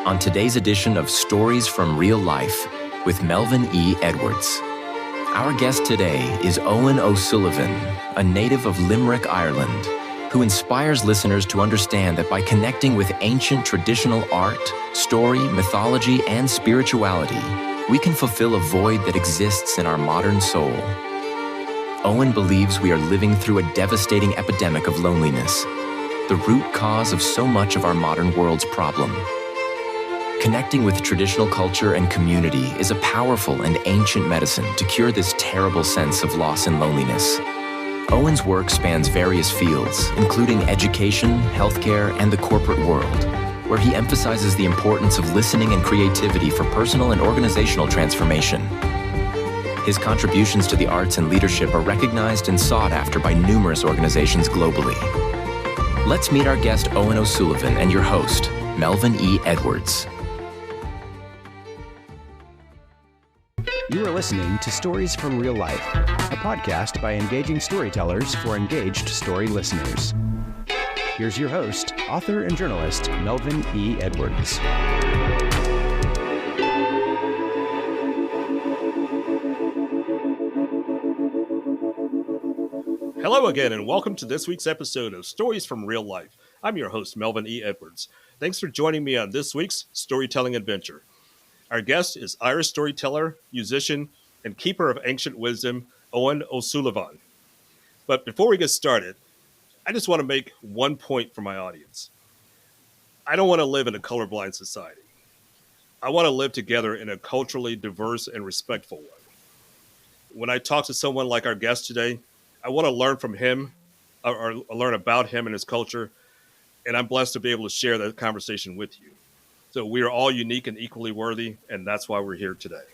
on today's edition of Stories from Real Life with Melvin E. Edwards. Our guest today is Owen Ó Súilleabháin, a native of Limerick, Ireland, who inspires listeners to understand that by connecting with ancient traditional art, story, mythology, and spirituality, we can fulfill a void that exists in our modern soul. Owen believes we are living through a devastating epidemic of loneliness, the root cause of so much of our modern world's problem. Connecting with traditional culture and community is a powerful and ancient medicine to cure this terrible sense of loss and loneliness. Owen's work spans various fields, including education, healthcare, and the corporate world, where he emphasizes the importance of listening and creativity for personal and organizational transformation. His contributions to the arts and leadership are recognized and sought after by numerous organizations globally. Let's meet our guest Owen Ó Súilleabháin and your host, Melvin E. Edwards. You are listening to Stories from Real Life, a podcast by engaging storytellers for engaged story listeners. Here's your host, author and journalist, Melvin E. Edwards. Hello again, and welcome to this week's episode of Stories from Real Life. I'm your host, Melvin E. Edwards. Thanks for joining me on this week's storytelling adventure. Our guest is Irish storyteller, musician, and keeper of ancient wisdom, Owen Ó Súilleabháin. But before we get started, I just want to make one point for my audience. I don't want to live in a colorblind society. I want to live together in a culturally diverse and respectful way. When I talk to someone like our guest today, I want to learn from him or learn about him and his culture, and I'm blessed to be able to share that conversation with you. So we are all unique and equally worthy, and that's why we're here today.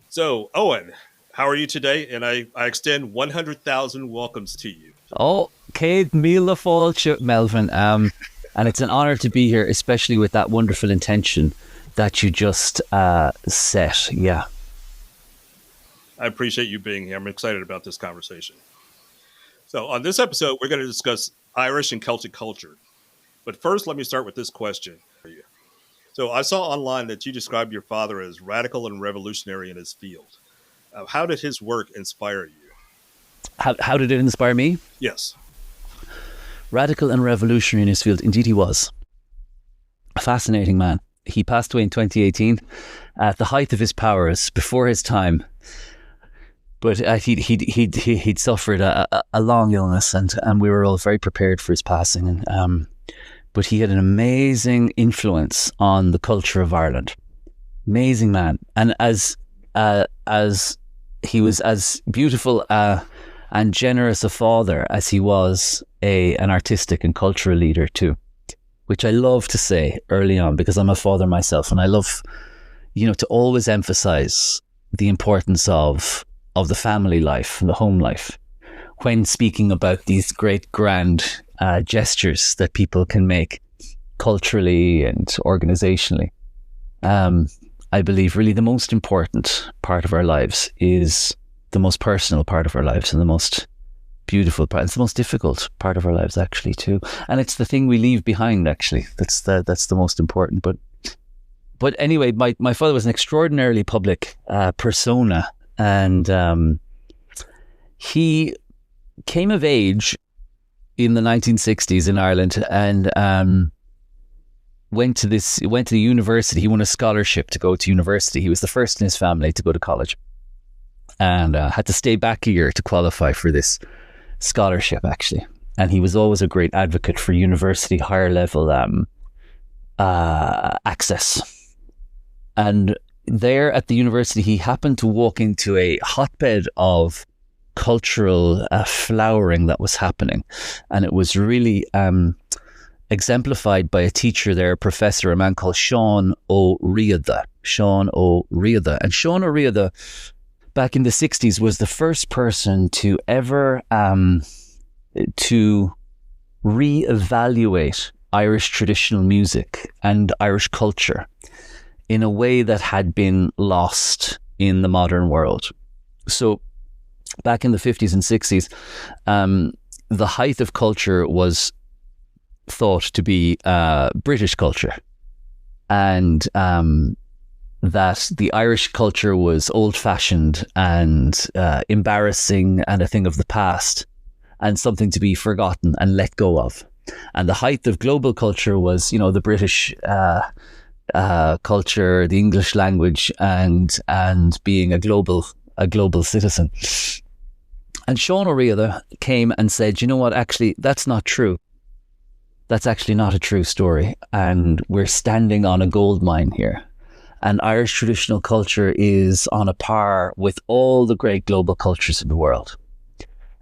So, Owen, how are you today? And I extend 100,000 welcomes to you. Oh, Céad Míle Fáilte, Melvin. And it's an honor to be here, especially with that wonderful intention that you just set. Yeah. I appreciate you being here. I'm excited about this conversation. So on this episode, we're going to discuss Irish and Celtic culture. But first, let me start with this question. So I saw online that you described your father as radical and revolutionary in his field. How did his work inspire you? How did it inspire me? Yes. Radical and revolutionary in his field. Indeed, he was. A fascinating man. He passed away in 2018 at the height of his powers, before his time. But he'd suffered a long illness, and we were all very prepared for his passing. But he had an amazing influence on the culture of Ireland. Amazing man. And as he was as beautiful and generous a father as he was an artistic and cultural leader too, which I love to say early on because I'm a father myself, and I love, to always emphasize the importance of the family life and the home life when speaking about these great grand gestures that people can make culturally and organizationally. I believe really the most important part of our lives is the most personal part of our lives, and the most beautiful part. It's the most difficult part of our lives actually too. And it's the thing we leave behind actually. That's the most important. But anyway, my father was an extraordinarily public persona, and he came of age in the 1960s in Ireland, and went to the university. He won a scholarship to go to university. He was the first in his family to go to college, and had to stay back a year to qualify for this scholarship actually. And he was always a great advocate for university higher level access. And there at the university, he happened to walk into a hotbed of cultural flowering that was happening, and it was really exemplified by a teacher there, a professor, a man called Sean Ó Súilleabháin. Sean Ó Súilleabháin. And Sean Ó Súilleabháin, back in the 60s, was the first person to ever to re-evaluate Irish traditional music and Irish culture in a way that had been lost in the modern world. So back in the 50s and 60s, the height of culture was thought to be British culture, and that the Irish culture was old-fashioned and embarrassing and a thing of the past and something to be forgotten and let go of. And the height of global culture was, the British culture, the English language, and being a global citizen. And Sean Ó Súilleabháin came and said, you know what, actually, that's not true. That's actually not a true story. And we're standing on a gold mine here. And Irish traditional culture is on a par with all the great global cultures in the world.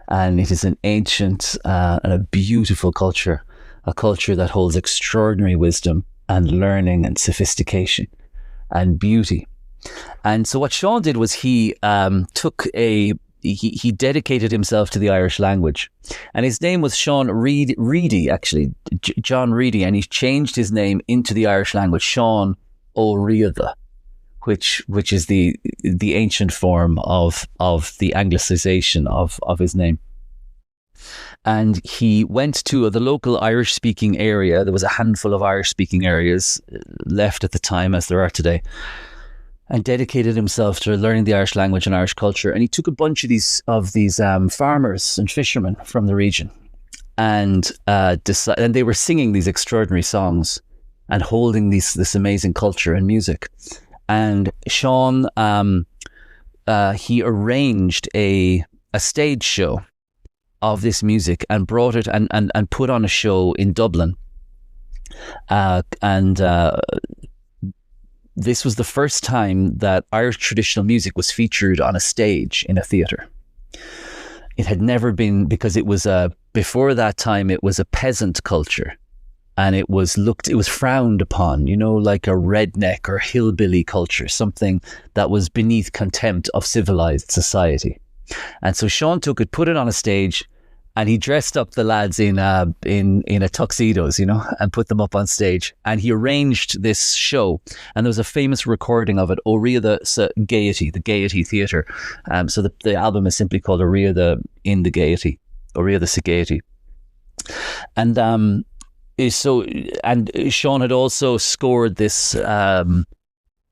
And it is an ancient and a beautiful culture, a culture that holds extraordinary wisdom and learning and sophistication and beauty. And so what Sean did was he he dedicated himself to the Irish language. And his name was Sean Reedy, actually, John Reedy. And he changed his name into the Irish language, Sean Ó Súilleabháin, which is the ancient form of the Anglicization of his name. And he went to the local Irish-speaking area. There was a handful of Irish-speaking areas left at the time, as there are today, and dedicated himself to learning the Irish language and Irish culture. And he took a bunch of these farmers and fishermen from the region, and they were singing these extraordinary songs and holding this amazing culture and music. And Sean, he arranged a stage show of this music and brought it and put on a show in Dublin. This was the first time that Irish traditional music was featured on a stage in a theatre. It had never been, because it was before that time, it was a peasant culture. And it was frowned upon, like a redneck or hillbilly culture, something that was beneath contempt of civilized society. And so Sean took it, put it on a stage, and he dressed up the lads in a tuxedos, and put them up on stage. And he arranged this show. And there was a famous recording of it, Ó Súilleabháin Gaiety, the Gaiety Theatre. So the album is simply called Ó Súilleabháin in the Gaiety, Ó Súilleabháin Gaiety. And Sean had also scored this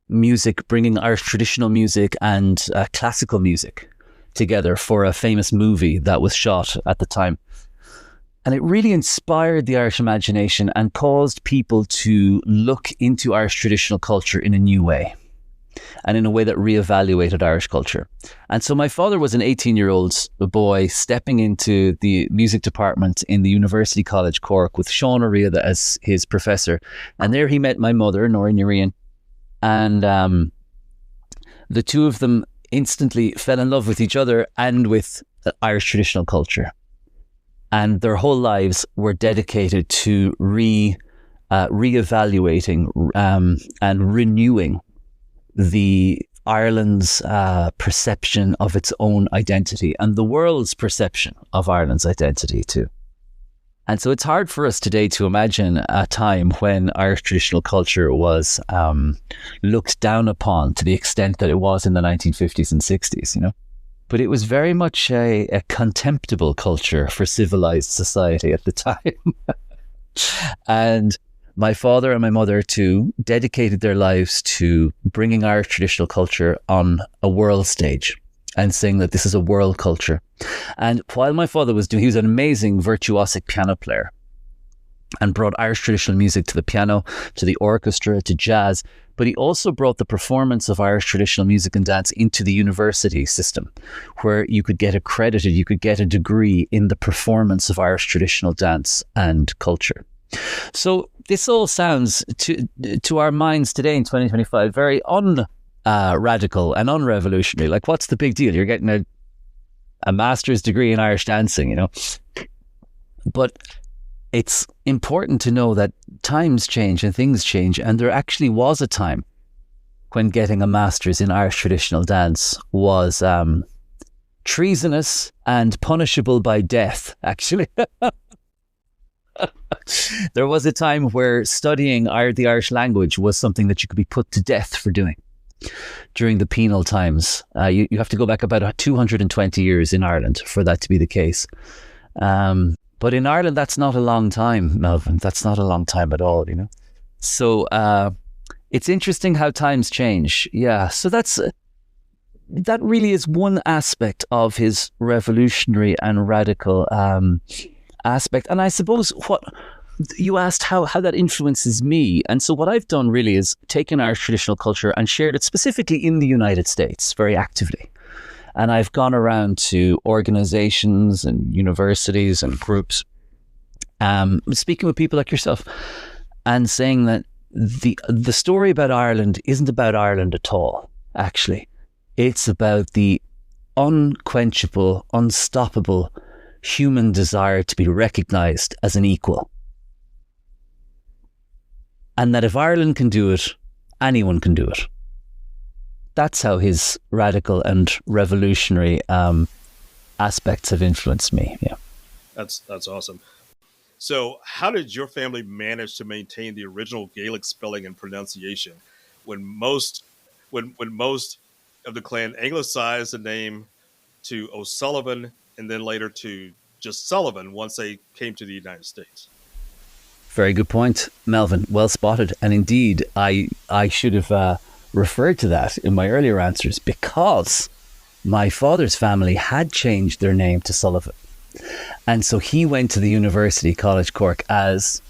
music, bringing Irish traditional music and classical music together for a famous movie that was shot at the time. And it really inspired the Irish imagination and caused people to look into Irish traditional culture in a new way, and in a way that reevaluated Irish culture. And so my father was an 18-year-old boy stepping into the music department in the University College Cork with Sean Ó Súilleabháin as his professor. And there he met my mother, Nora Nurian. And the two of them instantly fell in love with each other and with Irish traditional culture. And their whole lives were dedicated to reevaluating and renewing Ireland's perception of its own identity and the world's perception of Ireland's identity too. And so it's hard for us today to imagine a time when Irish traditional culture was looked down upon to the extent that it was in the 1950s and 60s, But it was very much a contemptible culture for civilized society at the time. And my father and my mother too dedicated their lives to bringing Irish traditional culture on a world stage and saying that this is a world culture. And while my father was he was an amazing virtuosic piano player and brought Irish traditional music to the piano, to the orchestra, to jazz. But he also brought the performance of Irish traditional music and dance into the university system, where you could get accredited, you could get a degree in the performance of Irish traditional dance and culture. So this all sounds to our minds today in 2025 very radical and unrevolutionary. Like, what's the big deal? You're getting a master's degree in Irish dancing, But it's important to know that times change and things change, and there actually was a time when getting a master's in Irish traditional dance was treasonous and punishable by death, actually. There was a time where studying the Irish language was something that you could be put to death for doing during the penal times. You have to go back about 220 years in Ireland for that to be the case. But in Ireland, that's not a long time, Melvin. That's not a long time at all, you know. So it's interesting how times change. Yeah, so that really is one aspect of his revolutionary and radical aspect. And I suppose what you asked how that influences me. And so what I've done really is taken Irish traditional culture and shared it specifically in the United States very actively. And I've gone around to organizations and universities and groups, speaking with people like yourself and saying that the story about Ireland isn't about Ireland at all, actually. It's about the unquenchable, unstoppable human desire to be recognised as an equal. And that if Ireland can do it, anyone can do it. That's how his radical and revolutionary aspects have influenced me. Yeah, that's awesome. So, how did your family manage to maintain the original Gaelic spelling and pronunciation when most of the clan anglicized the name to O'Sullivan and then later to just Sullivan once they came to the United States? Very good point, Melvin. Well spotted. And indeed, I should have referred to that in my earlier answers because my father's family had changed their name to Sullivan. And so he went to the University College Cork as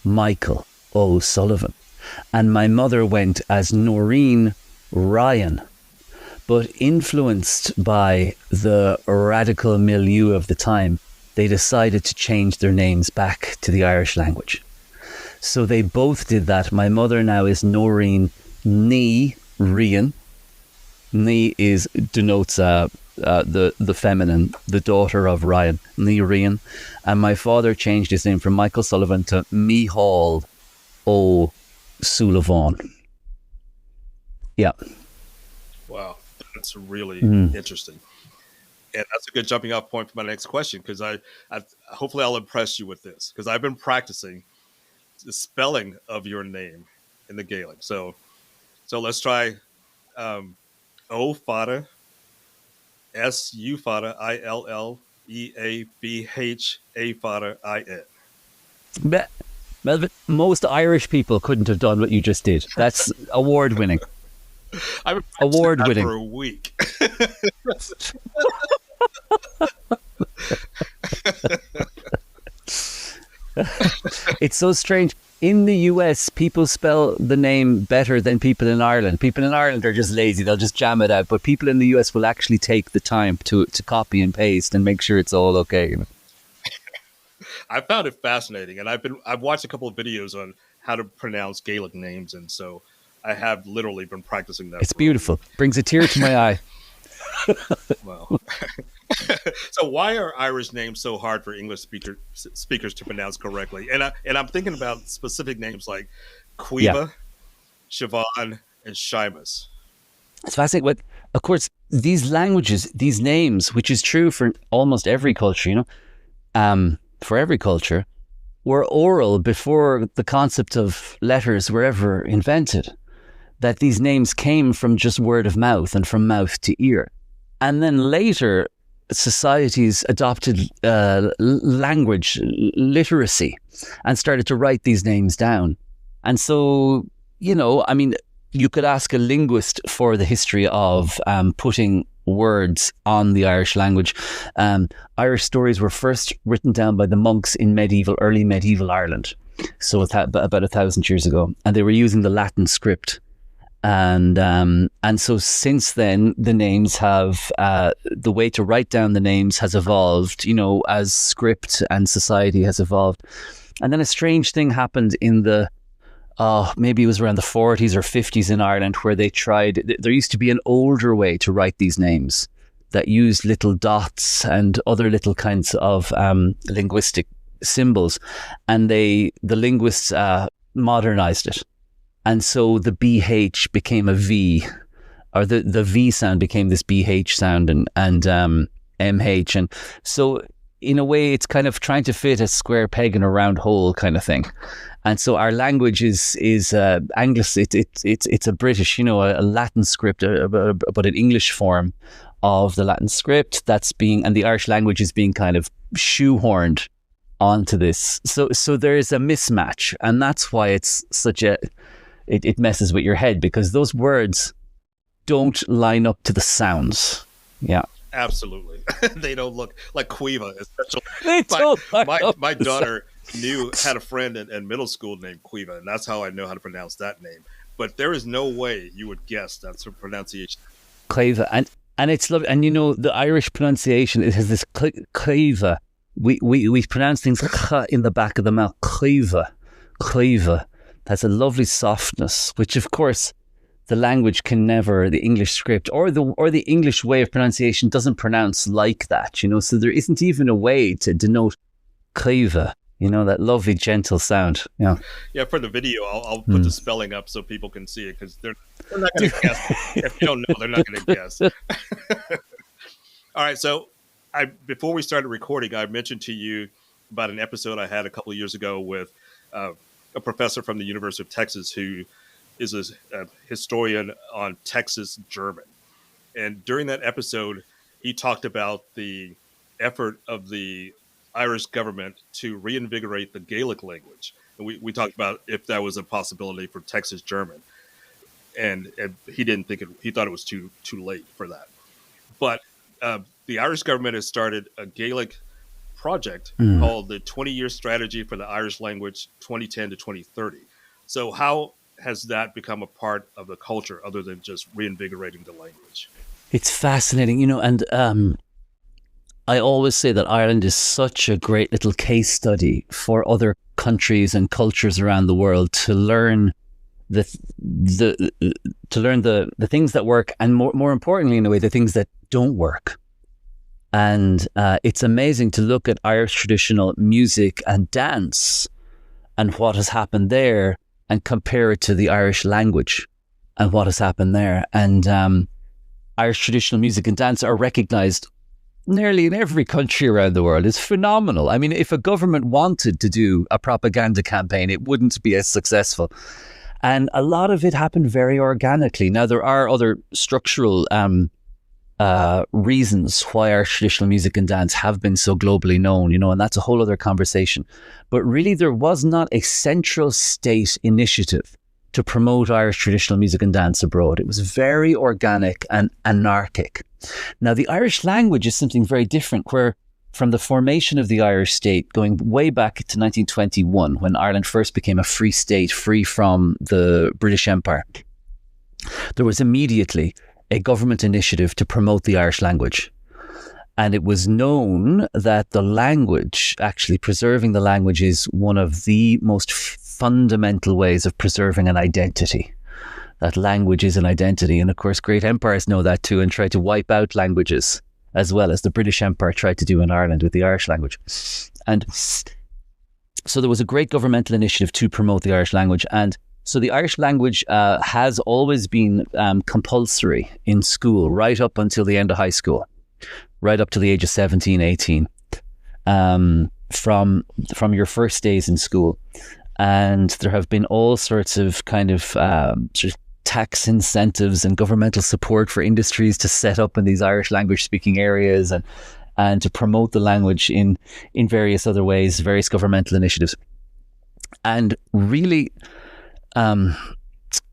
Michael O'Sullivan. And my mother went as Noreen Ryan. But influenced by the radical milieu of the time, they decided to change their names back to the Irish language. So they both did that. My mother now is Noreen Ní Rian. Ní denotes the feminine, the daughter of Ryan, Ní Rian. And my father changed his name from Michael Sullivan to Mícheál Ó Súilleabháin. Yeah. Wow, that's really interesting. And that's a good jumping off point for my next question, because I hopefully I'll impress you with this, because I've been practicing the spelling of your name in the Gaelic. So let's try O Fada, S U Fada, ILLEABH A Fada IN. Melvin, most Irish people couldn't have done what you just did. That's award winning. I've been award winning for a week. It's so strange. In the US, people spell the name better than people in Ireland. People in Ireland are just lazy. They'll just jam it out. But people in the US will actually take the time to copy and paste and make sure it's all okay. You know? I found it fascinating, and I've watched a couple of videos on how to pronounce Gaelic names, and so I have literally been practicing that. It's beautiful. Brings a tear to my eye. Well, so why are Irish names so hard for English speakers to pronounce correctly? And I'm thinking about specific names like Cueva, Siobhan, and Seamus. It's fascinating. But of course, these languages, these names, which is true for almost every culture, you know, for every culture, were oral before the concept of letters were ever invented. That these names came from just word of mouth and from mouth to ear. And then later, societies adopted language literacy and started to write these names down. And so, you know, I mean, you could ask a linguist for the history of putting words on the Irish language. Irish stories were first written down by the monks in early medieval Ireland. So about 1,000 years ago. And they were using the Latin script. And so since then, the names have, the way to write down the names has evolved, you know, as script and society has evolved. And then a strange thing happened in maybe it was around the 40s or 50s in Ireland, where they tried, there used to be an older way to write these names that used little dots and other little kinds of linguistic symbols. And the linguists modernized it. And so the BH became a V, or the V sound became this BH sound and MH. And so in a way, it's kind of trying to fit a square peg in a round hole kind of thing. And so our language is Anglis. It's a British, you know, a Latin script, but an English form of the Latin script and the Irish language is being kind of shoehorned onto this. So there is a mismatch, and that's why it's such a it messes with your head, because those words don't line up to the sounds. Yeah. Absolutely. They don't look like Quiva, especially. They don't my daughter had a friend in middle school named Quiva, and that's how I know how to pronounce that name. But there is no way you would guess that's her pronunciation. Quiva, and it's lovely. And the Irish pronunciation, it has this Quiva. We pronounce things in the back of the mouth. Quiva. That's a lovely softness, which of course the language can never, the English script or the English way of pronunciation doesn't pronounce like that, so there isn't even a way to denote Quiva, that lovely gentle sound. Yeah, for the video I'll put the spelling up so people can see it, because they're not going to guess. If you don't know, they're not going to guess. All right, so before we started recording, I mentioned to you about an episode I had a couple of years ago with a professor from the University of Texas who is a historian on Texas German. And during that episode, he talked about the effort of the Irish government to reinvigorate the Gaelic language. And we talked about if that was a possibility for Texas German. And he didn't think he thought it was too late for that. But the Irish government has started a Gaelic project called the 20-Year Strategy for the Irish Language 2010 to 2030. So how has that become a part of the culture other than just reinvigorating the language? It's fascinating, and I always say that Ireland is such a great little case study for other countries and cultures around the world to learn the things that work, and more importantly, in a way, the things that don't work. And it's amazing to look at Irish traditional music and dance and what has happened there, and compare it to the Irish language and what has happened there. And Irish traditional music and dance are recognised nearly in every country around the world. It's phenomenal. I mean, if a government wanted to do a propaganda campaign, it wouldn't be as successful. And a lot of it happened very organically. Now, there are other structural reasons why our traditional music and dance have been so globally known, and that's a whole other conversation. But really, there was not a central state initiative to promote Irish traditional music and dance abroad. It was very organic and anarchic. Now, the Irish language is something very different, where from the formation of the Irish state, going way back to 1921, when Ireland first became a free state, free from the British Empire, there was immediately a government initiative to promote the Irish language. And it was known that the language, actually preserving the language, is one of the most fundamental ways of preserving an identity. That language is an identity. And of course, great empires know that too, and try to wipe out languages, as well as the British Empire tried to do in Ireland with the Irish language. And so there was a great governmental initiative to promote the Irish language. And so the Irish language has always been compulsory in school, right up until the end of high school, right up to the age of 17, 18, from your first days in school. And there have been all sorts of kind of sort of tax incentives and governmental support for industries to set up in these Irish language speaking areas and to promote the language in various other ways, various governmental initiatives. And really,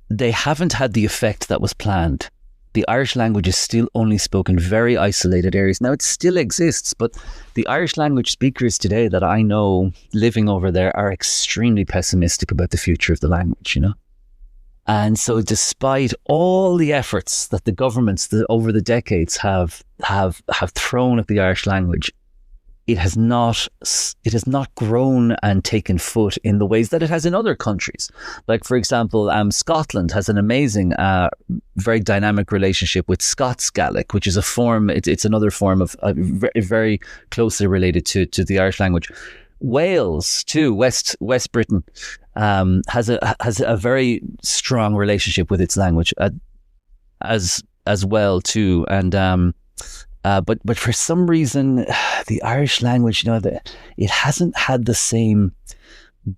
they haven't had the effect that was planned. The Irish language is still only spoken in very isolated areas. Now, it still exists, but the Irish language speakers today that I know living over there are extremely pessimistic about the future of the language, And so despite all the efforts that the governments over the decades have thrown at the Irish language, it has not grown and taken foot in the ways that it has in other countries. Like, for example, Scotland has an amazing, very dynamic relationship with Scots Gaelic, which is a form. It's another form of very closely related to the Irish language. Wales too, West Britain, has a very strong relationship with its language as well too, and. But for some reason, the Irish language, it hasn't had the same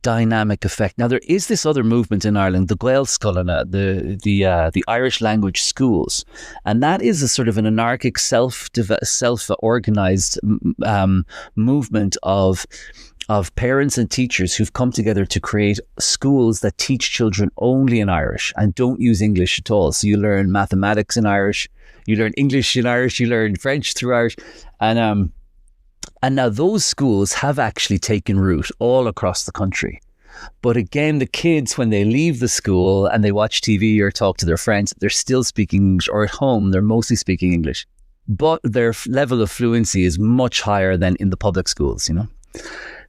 dynamic effect. Now, there is this other movement in Ireland, the Gael Scoilna, the Irish language schools, and that is a sort of an anarchic, self-organized movement of of parents and teachers who've come together to create schools that teach children only in Irish and don't use English at all. So you learn mathematics in Irish, you learn English in Irish, you learn French through Irish. And now those schools have actually taken root all across the country. But again, the kids, when they leave the school and they watch TV or talk to their friends, they're still speaking English, or at home, they're mostly speaking English. But their level of fluency is much higher than in the public schools, you know.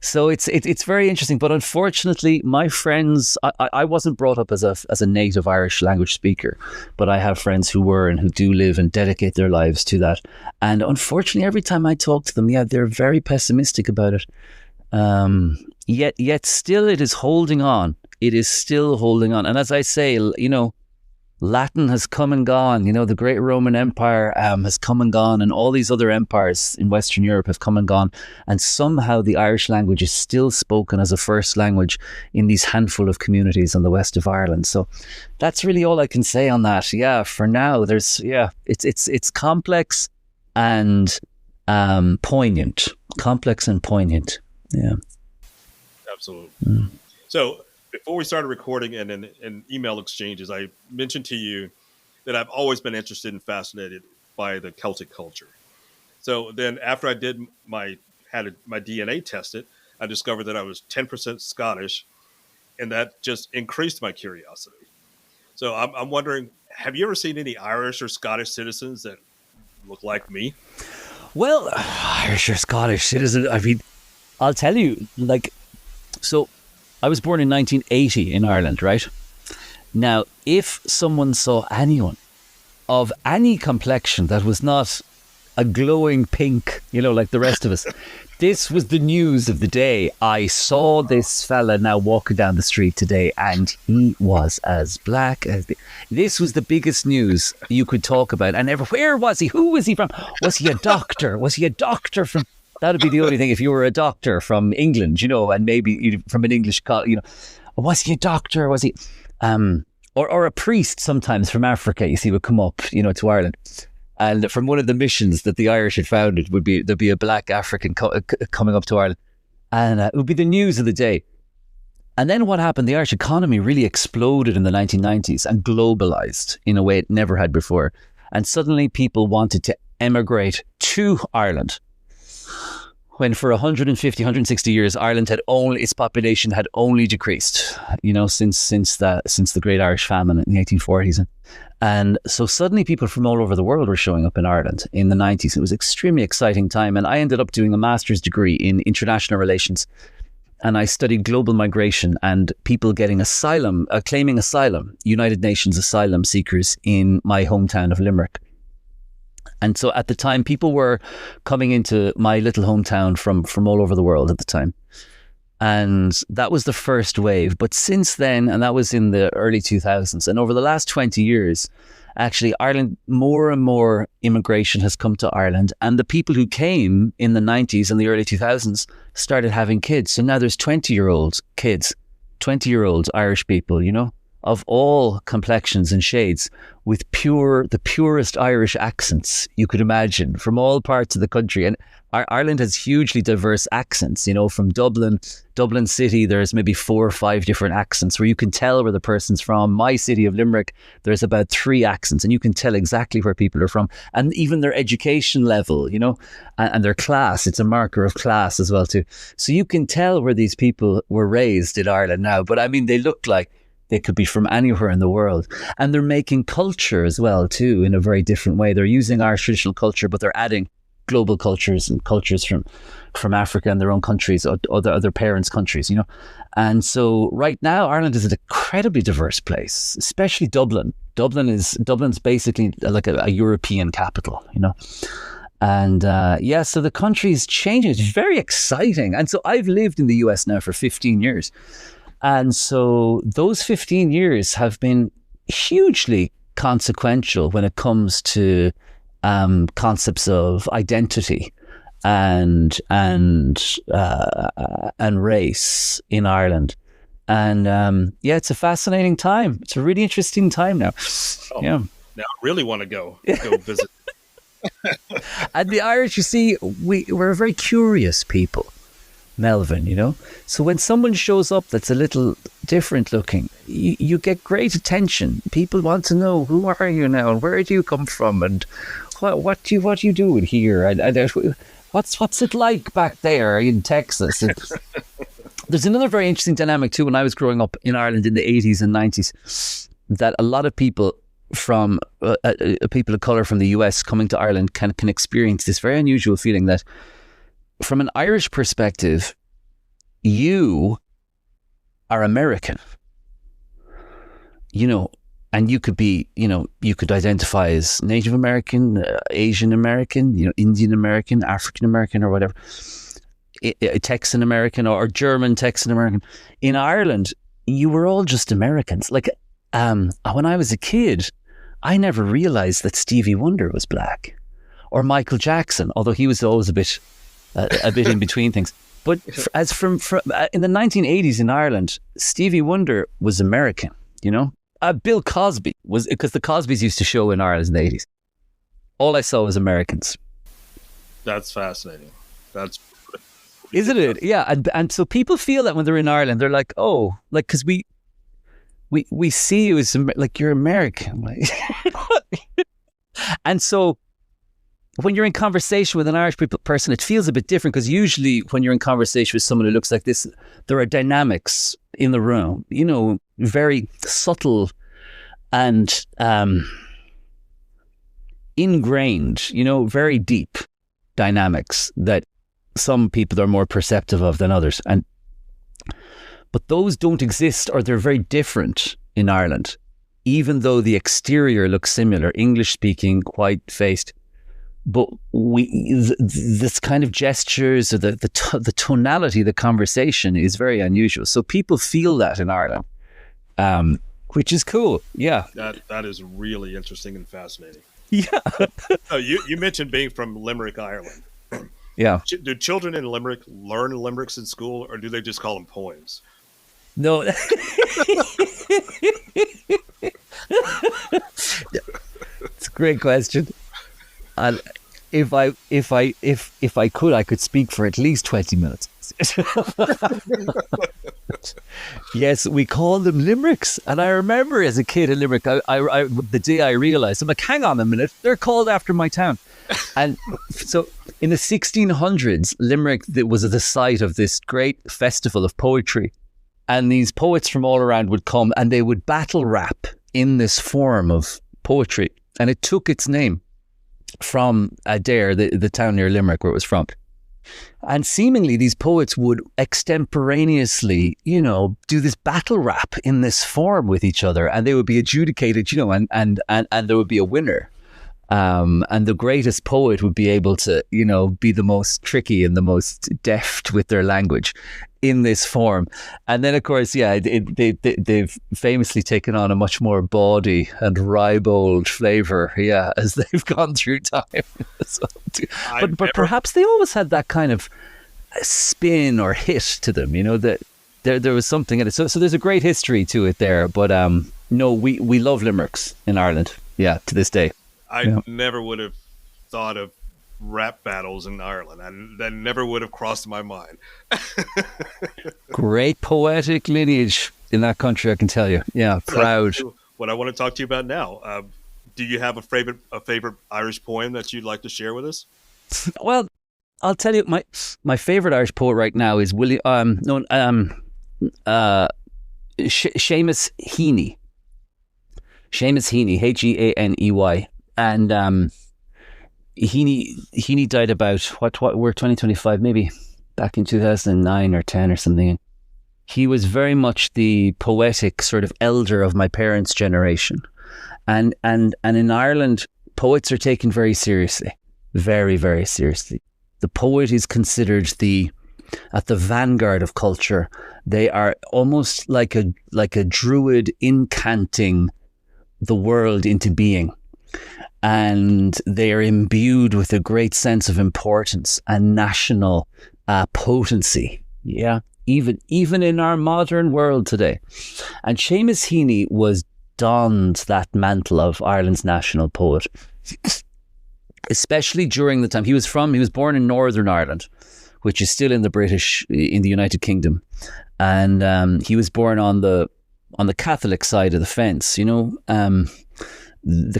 So it's very interesting. But unfortunately, my friends, I wasn't brought up as a native Irish language speaker, but I have friends who were and who do live and dedicate their lives to that. And unfortunately, every time I talk to them, they're very pessimistic about it. Yet still it is holding on. It is still holding on. And as I say, you know, Latin has come and gone. You know, the great Roman Empire has come and gone, and all these other empires in Western Europe have come and gone. And somehow the Irish language is still spoken as a first language in these handful of communities on the west of Ireland. So that's really all I can say on that. Yeah, for now, it's complex and poignant. Complex and poignant. Yeah. Absolutely. So before we started recording and in email exchanges, I mentioned to you that I've always been interested and fascinated by the Celtic culture. So then after I did my DNA tested, I discovered that I was 10% Scottish, and that just increased my curiosity. So I'm wondering, have you ever seen any Irish or Scottish citizens that look like me? Well, Irish or Scottish citizen, I mean, I'll tell you, so I was born in 1980 in Ireland, right? Now, if someone saw anyone of any complexion that was not a glowing pink, you know, like the rest of us, this was the news of the day. I saw this fella now walking down the street today, and he was as black as this was the biggest news you could talk about. And where was he? Who was he from? Was he a doctor? Was he a doctor from... That'd be the only thing if you were a doctor from England, you know, and maybe from an English college, you know. Was he a doctor? Was he, or a priest sometimes from Africa? You see, would come up, you know, to Ireland, and from one of the missions that the Irish had founded there'd be a black African coming up to Ireland, and it would be the news of the day. And then what happened? The Irish economy really exploded in the 1990s and globalized in a way it never had before, and suddenly people wanted to emigrate to Ireland. When for 150, 160 years, Ireland its population had only decreased, you know, since the Great Irish Famine in the 1840s. And so suddenly people from all over the world were showing up in Ireland in the 90s. It was an extremely exciting time. And I ended up doing a master's degree in international relations. And I studied global migration and people getting asylum, claiming asylum, United Nations asylum seekers in my hometown of Limerick. And so at the time, people were coming into my little hometown from all over the world at the time. And that was the first wave. But since then, and that was in the early 2000s, and over the last 20 years, actually, Ireland, more and more immigration has come to Ireland. And the people who came in the 90s and the early 2000s started having kids. So now there's 20-year-old kids, 20-year-old Irish people, you know, of all complexions and shades, with the purest Irish accents you could imagine from all parts of the country. And Ireland has hugely diverse accents, you know, from Dublin city, there's maybe 4 or 5 different accents where you can tell where the person's from. My city of Limerick, there's about 3 accents, and you can tell exactly where people are from, and even their education level, you know, and their class. It's a marker of class as well too. So you can tell where these people were raised in Ireland now. But I mean, they look like they could be from anywhere in the world. And they're making culture as well, too, in a very different way. They're using our traditional culture, but they're adding global cultures and cultures from Africa and their own countries, or other parents' countries, you know. And so right now, Ireland is an incredibly diverse place, especially Dublin. Dublin's basically like a European capital, you know. And so the country is changing. It's very exciting. And so I've lived in the US now for 15 years. And so those 15 years have been hugely consequential when it comes to concepts of identity and race in Ireland. And it's a fascinating time. It's a really interesting time now. Oh, yeah. Now I really want to go visit. And the Irish, you see, we're a very curious people. Melvin, you know? So when someone shows up that's a little different looking, you get great attention. People want to know, who are you now, and where do you come from, and what do you do here, and what's it like back there in Texas? There's another very interesting dynamic too. When I was growing up in Ireland in the 80s and 90s, that a lot of people from people of colour from the US coming to Ireland can experience this very unusual feeling that, from an Irish perspective, you are American, you know, and you could be, you know, you could identify as Native American, Asian American, you know, Indian American, African American, or whatever, Texan American, or German Texan American. In Ireland, you were all just Americans. Like, when I was a kid, I never realised that Stevie Wonder was black, or Michael Jackson, although he was always a bit in between things. But as from in the 1980s in Ireland, Stevie Wonder was American, you know. Bill Cosby was, because the Cosbys used to show in Ireland in the 80s. All I saw was Americans. That's fascinating. Isn't it? Yeah, and so people feel that when they're in Ireland, they're like, oh, like, because we see you as like, you're American, and so when you're in conversation with an Irish person, it feels a bit different, because usually when you're in conversation with someone who looks like this, there are dynamics in the room, you know, very subtle and ingrained, you know, very deep dynamics that some people are more perceptive of than others. But those don't exist, or they're very different in Ireland, even though the exterior looks similar, English speaking, white faced. But this kind of gestures, or the tonality of the conversation is very unusual. So people feel that in Ireland, which is cool. Yeah, that is really interesting and fascinating. Yeah. Oh, you mentioned being from Limerick, Ireland. Yeah. Do children in Limerick learn limericks in school, or do they just call them poems? No. It's a great question. And if I could, I could speak for at least 20 minutes. Yes, we call them limericks. And I remember as a kid in Limerick, the day I realised, I'm like, hang on a minute, they're called after my town. And so in the 1600s, Limerick was the site of this great festival of poetry. And these poets from all around would come, and they would battle rap in this form of poetry. And it took its name from Adair, the town near Limerick where it was from. And seemingly these poets would extemporaneously, you know, do this battle rap in this form with each other, and they would be adjudicated, you know, and there would be a winner. And the greatest poet would be able to, you know, be the most tricky and the most deft with their language in this form. And then, of course, yeah, they've famously taken on a much more bawdy and ribald flavour, yeah, as they've gone through time. So, but perhaps they always had that kind of spin or hit to them, you know, that there was something in it. So there's a great history to it there. But no, we love limericks in Ireland, yeah, to this day. I never would have thought of rap battles in Ireland, and that never would have crossed my mind. Great poetic lineage in that country, I can tell you. Yeah, proud. What I want to talk to you about now. Do you have a favorite Irish poem that you'd like to share with us? Well, I'll tell you, my favorite Irish poet right now is Seamus Heaney. Seamus Heaney, Heaney. And Heaney died about what we're 2025, maybe back in 2009 or 10 or something. He was very much the poetic sort of elder of my parents' generation, and in Ireland, poets are taken very seriously, very, very seriously. The poet is considered at the vanguard of culture. They are almost like a druid incanting the world into being. And they are imbued with a great sense of importance and national potency. Yeah, even in our modern world today. And Seamus Heaney donned that mantle of Ireland's national poet, especially during the time he was born in Northern Ireland, which is still in the United Kingdom. And he was born on the Catholic side of the fence, the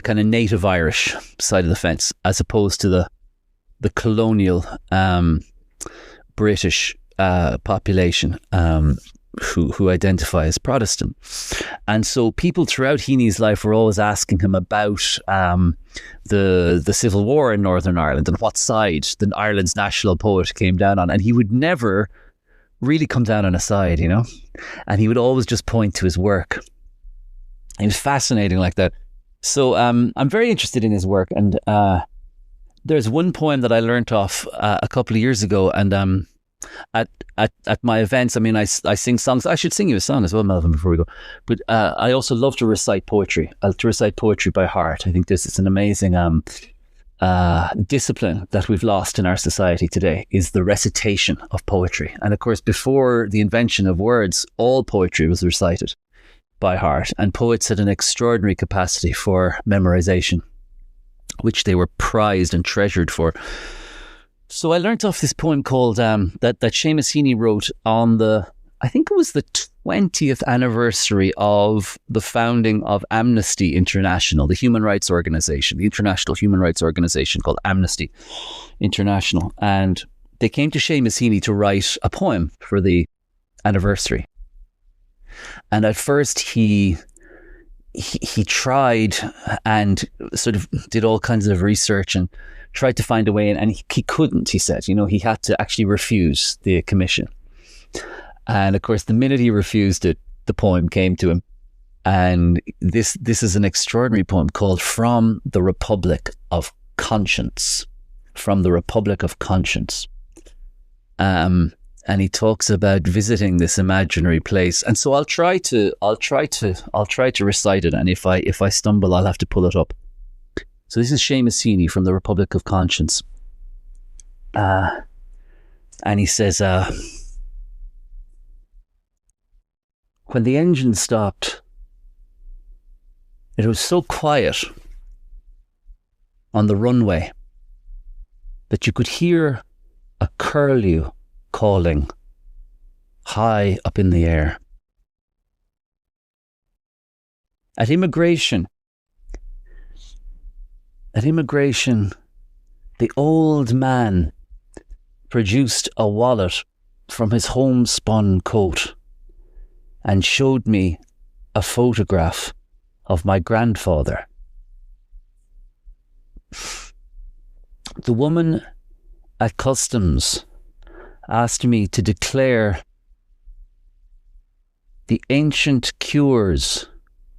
kind of native Irish side of the fence, as opposed to the colonial British population who identify as Protestant. And so people throughout Heaney's life were always asking him about the Civil War in Northern Ireland and what side the Ireland's national poet came down on. And he would never really come down on a side, and he would always just point to his work. He was fascinating like that. So I'm very interested in his work, and there's one poem that I learnt off a couple of years ago, and at my events, I sing songs. I should sing you a song as well, Melvin, before we go. But I also love to recite poetry. To recite poetry by heart. I think this is an amazing discipline that we've lost in our society today, is the recitation of poetry. And of course, before the invention of words, all poetry was recited by heart, and poets had an extraordinary capacity for memorization, which they were prized and treasured for. So I learnt off this poem called that Seamus Heaney wrote on I think it was the 20th anniversary of the founding of Amnesty International, the human rights organization, the international human rights organization called Amnesty International. And they came to Seamus Heaney to write a poem for the anniversary. And at first he tried and sort of did all kinds of research and tried to find a way in, and he couldn't, he said. He had to actually refuse the commission. And of course, the minute he refused it, the poem came to him. And this is an extraordinary poem called From the Republic of Conscience. From the Republic of Conscience. And he talks about visiting this imaginary place. And so I'll try to recite it. And if I stumble, I'll have to pull it up. So this is Seamus Heaney from the Republic of Conscience. And he says, when the engine stopped, it was so quiet on the runway that you could hear a curlew calling high up in the air. At immigration, the old man produced a wallet from his homespun coat and showed me a photograph of my grandfather. The woman at customs asked me to declare the ancient cures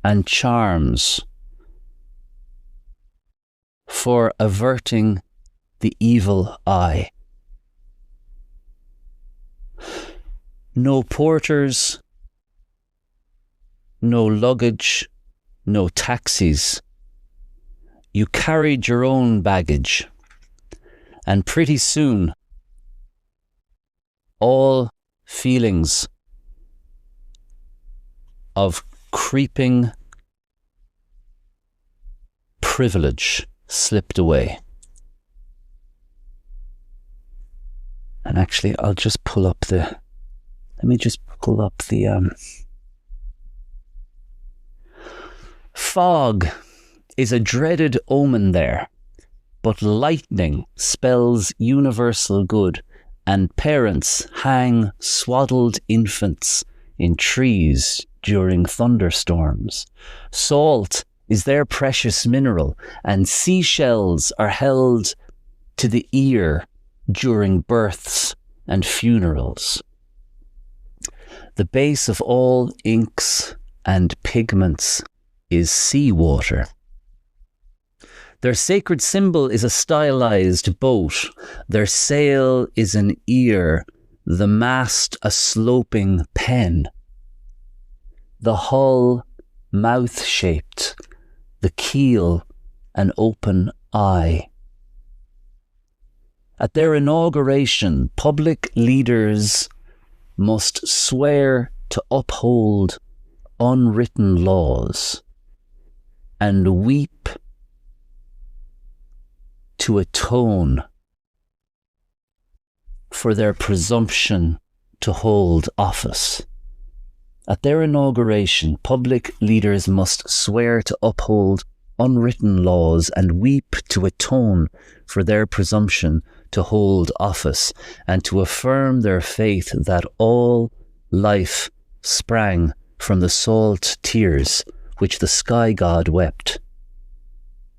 and charms for averting the evil eye. No porters, no luggage, no taxis. You carried your own baggage, and pretty soon all feelings of creeping privilege slipped away. And actually, I'll just pull up the fog is a dreaded omen there, but lightning spells universal good, and parents hang swaddled infants in trees during thunderstorms. Salt is their precious mineral, and seashells are held to the ear during births and funerals. The base of all inks and pigments is seawater. Their sacred symbol is a stylized boat. Their sail is an ear, the mast a sloping pen. The hull mouth-shaped, the keel an open eye. At their inauguration, public leaders must swear to uphold unwritten laws and weep to atone for their presumption to hold office. At their inauguration, public leaders must swear to uphold unwritten laws and weep to atone for their presumption to hold office, and to affirm their faith that all life sprang from the salt tears which the sky god wept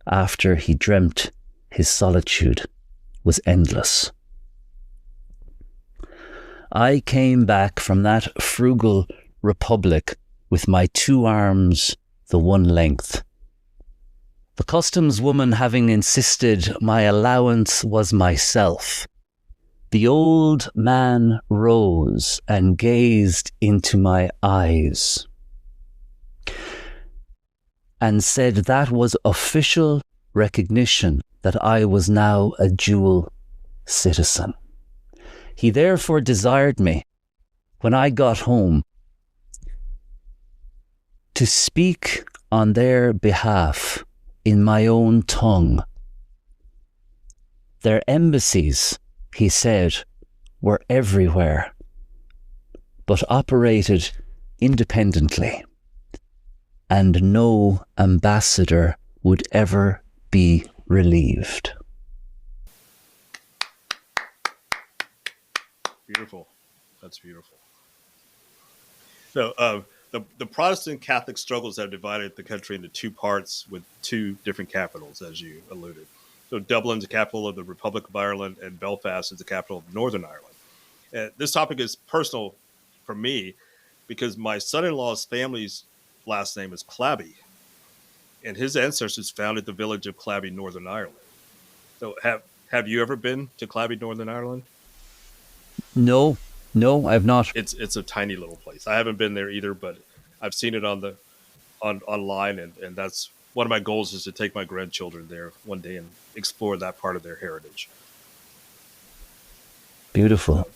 after he dreamt his solitude was endless. I came back from that frugal republic with my 2 arms the one length. The customs woman having insisted my allowance was myself, the old man rose and gazed into my eyes and said that was official recognition that I was now a dual citizen. He therefore desired me, when I got home, to speak on their behalf in my own tongue. Their embassies, he said, were everywhere, but operated independently, and no ambassador would ever be relieved. Beautiful. That's beautiful. So, the Protestant Catholic struggles have divided the country into 2 parts with 2 different capitals, as you alluded. So Dublin's the capital of the Republic of Ireland, and Belfast is the capital of Northern Ireland. This topic is personal for me because my son-in-law's family's last name is Clabby, and his ancestors founded the village of Clabby, Northern Ireland. So have you ever been to Clabby, Northern Ireland? No, I've not. It's a tiny little place. I haven't been there either, but I've seen it online, and that's one of my goals, is to take my grandchildren there one day and explore that part of their heritage. Beautiful.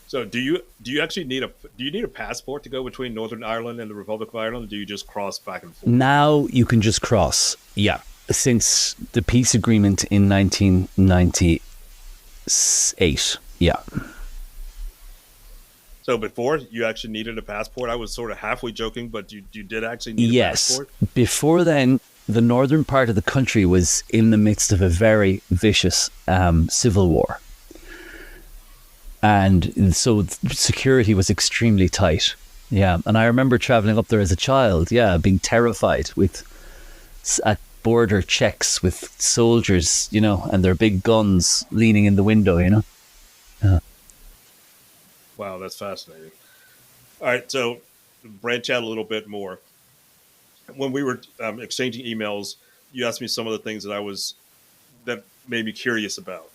So do you actually need a passport to go between Northern Ireland and the Republic of Ireland? Or do you just cross back and forth? Now you can just cross. Yeah. Since the peace agreement in 1998. Yeah. So before, you actually needed a passport? I was sort of halfway joking, but you did actually need a passport? Yes. Before then, the northern part of the country was in the midst of a very vicious civil war. And so security was extremely tight. Yeah. And I remember traveling up there as a child, being terrified at border checks with soldiers, and their big guns leaning in the window, Wow, that's fascinating. All right, so branch out a little bit more. When we were exchanging emails, you asked me some of the things that made me curious about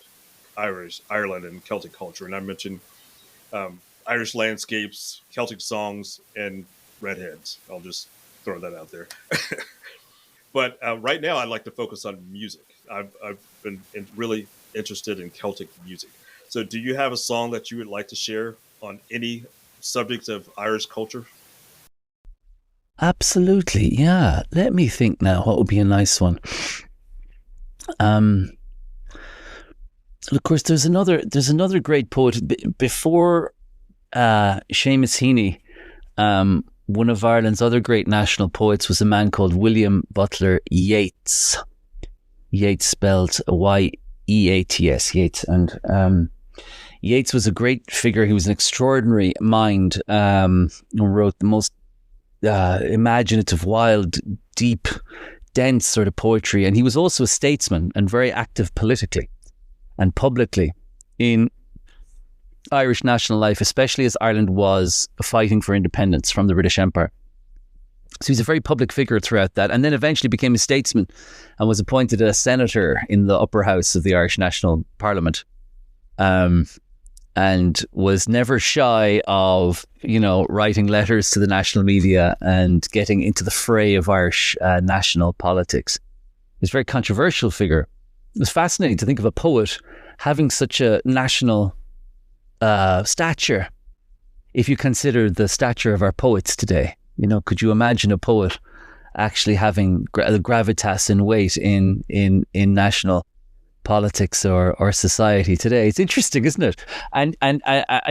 Ireland, and Celtic culture, and I mentioned Irish landscapes, Celtic songs, and redheads. I'll just throw that out there. But right now, I'd like to focus on music. I've been really interested in Celtic music. So do you have a song that you would like to share on any subject of Irish culture? Absolutely, yeah. Let me think now. What would be a nice one? Of course, there's another great poet before Seamus Heaney. One of Ireland's other great national poets was a man called William Butler Yeats. Yeats spelled Y-E-A-T-S, Yeats. And Yeats was a great figure. He was an extraordinary mind, who wrote the most imaginative, wild, deep, dense sort of poetry. And he was also a statesman and very active politically and publicly in Irish national life, especially as Ireland was fighting for independence from the British Empire. So he's a very public figure throughout that, and then eventually became a statesman and was appointed a senator in the upper house of the Irish National Parliament, and was never shy of, writing letters to the national media and getting into the fray of Irish national politics. He was a very controversial figure. It was fascinating to think of a poet having such a national stature, if you consider the stature of our poets today. Could you imagine a poet actually having the gravitas and weight in national politics or society today. It's interesting, isn't it? And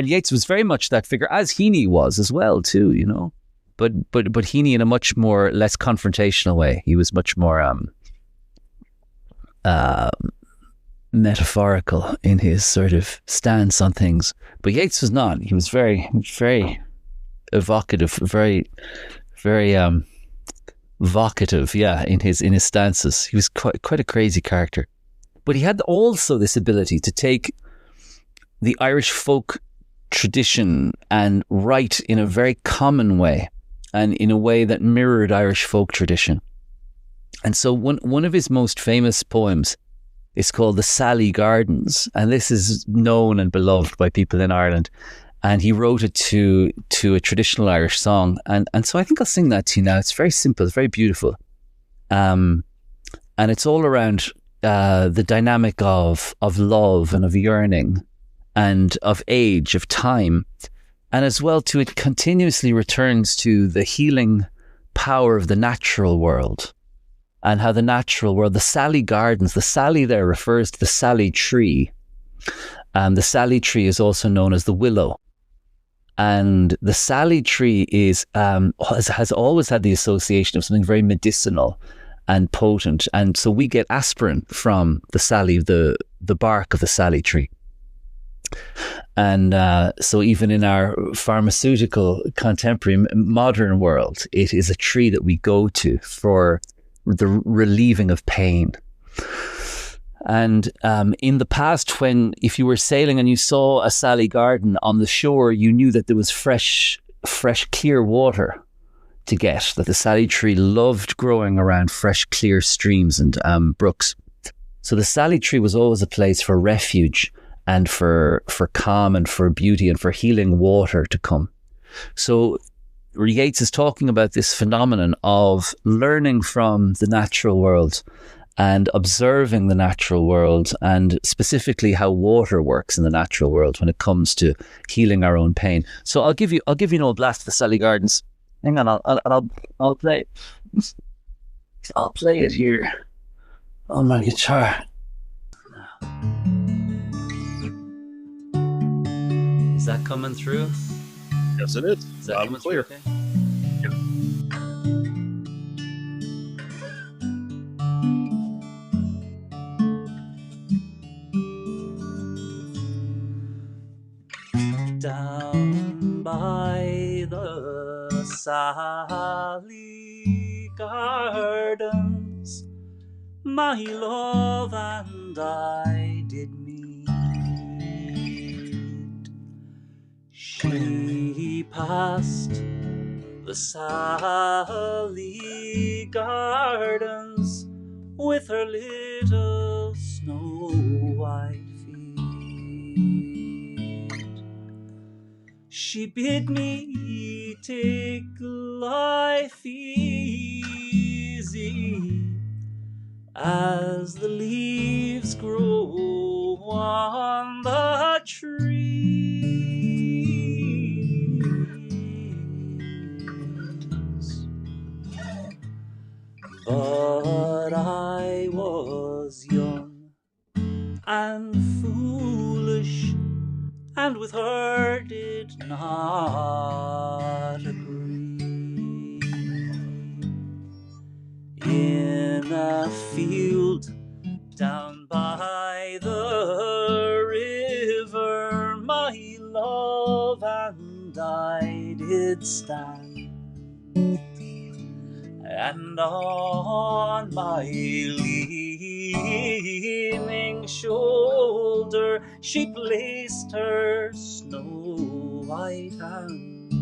Yeats was very much that figure, as Heaney was as well too, you know. But Heaney in a much more less confrontational way. He was much more metaphorical in his sort of stance on things. But Yeats was not. He was very, very evocative, very, very vocative, in his stances. He was quite a crazy character. But he had also this ability to take the Irish folk tradition and write in a very common way and in a way that mirrored Irish folk tradition. And so one of his most famous poems is called The Sally Gardens, and this is known and beloved by people in Ireland. And he wrote it to a traditional Irish song. And so I think I'll sing that to you now. It's very simple, it's very beautiful. And it's all around the dynamic of love and of yearning and of age, of time. And as well, too, it continuously returns to the healing power of the natural world and how the natural world, the Sally Gardens, the Sally there refers to the Sally tree. The Sally tree is also known as the willow. And the Sally tree has always had the association of something very medicinal and potent. And so we get aspirin from the Sally, the bark of the Sally tree. And so even in our pharmaceutical contemporary modern world, it is a tree that we go to for the relieving of pain. And in the past, if you were sailing and you saw a Sally garden on the shore, you knew that there was fresh, clear water to get, that the Sally tree loved growing around fresh, clear streams and brooks. So the Sally tree was always a place for refuge and for calm and for beauty and for healing water to come. So Yeats is talking about this phenomenon of learning from the natural world and observing the natural world, and specifically how water works in the natural world when it comes to healing our own pain. So I'll give you an old blast of the Sally Gardens. Hang on, I'll play. I'll play it here on my guitar. Is that coming through? Yes, it is. Is that coming clear? Through? Okay? Down by the Sally Gardens, my love and I did meet. She passed the Sally Gardens with her little snow white feet. She bid me take life easy as the leaves grow on the trees. But I was young and foolish, and with her did not agree. In a field down by the river, my love and I did stand, and on my leaning shoulder she placed her snow white hand.